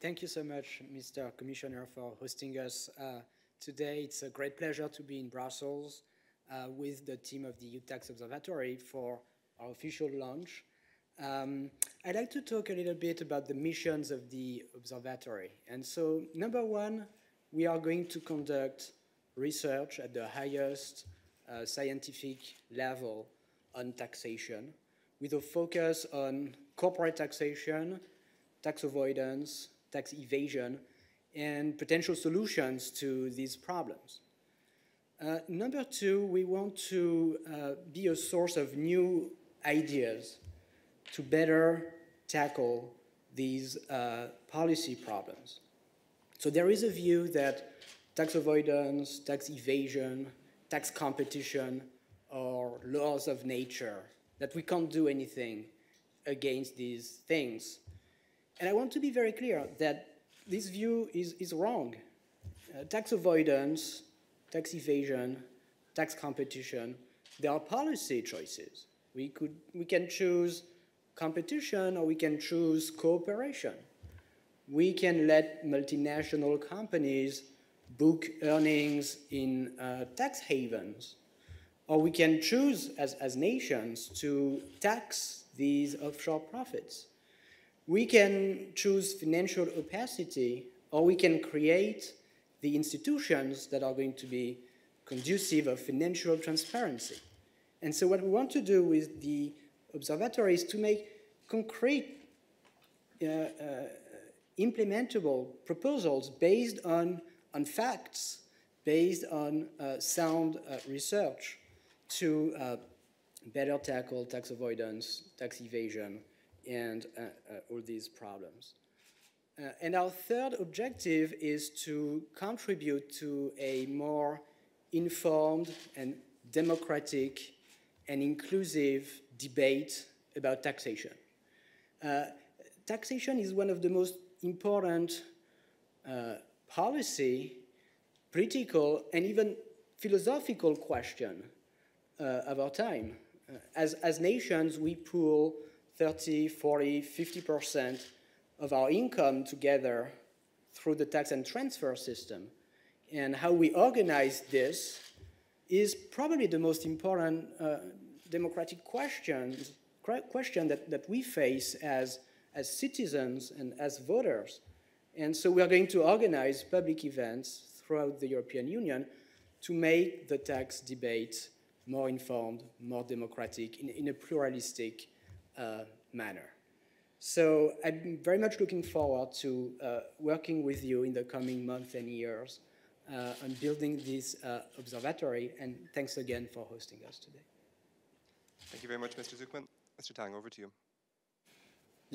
Thank you so much, Mr. Commissioner, for hosting us today. It's a great pleasure to be in Brussels with the team of the EU Tax Observatory for our official launch. I'd like to talk a little bit about the missions of the observatory. And so, number one, we are going to conduct research at the highest scientific level on taxation, with a focus on corporate taxation, tax avoidance, tax evasion, and potential solutions to these problems. Number two, we want to be a source of new ideas to better tackle these policy problems. So there is a view that tax avoidance, tax evasion, tax competition are laws of nature, that we can't do anything against these things. And I want to be very clear that this view is wrong. Tax avoidance, tax evasion, tax competition, they are policy choices. We can choose competition or we can choose cooperation. We can let multinational companies book earnings in tax havens, or we can choose as nations to tax these offshore profits. We can choose financial opacity, or we can create the institutions that are going to be conducive of financial transparency. And so what we want to do with the observatory is to make concrete, implementable proposals based on facts, based on sound research to better tackle tax avoidance, tax evasion, and all these problems. And our third objective is to contribute to a more informed and democratic and inclusive debate about taxation. Taxation is one of the most important policy, political, and even philosophical questions of our time. As nations, we pool 30, 40, 50% of our income together through the tax and transfer system. And how we organize this is probably the most important democratic question that we face as citizens and as voters. And so we are going to organize public events throughout the European Union to make the tax debate more informed, more democratic, in a pluralistic manner. So I'm very much looking forward to working with you in the coming months and years on building this observatory, and thanks again for hosting us today. Thank you very much, Mr. Zucman. Mr. Tang, over to you.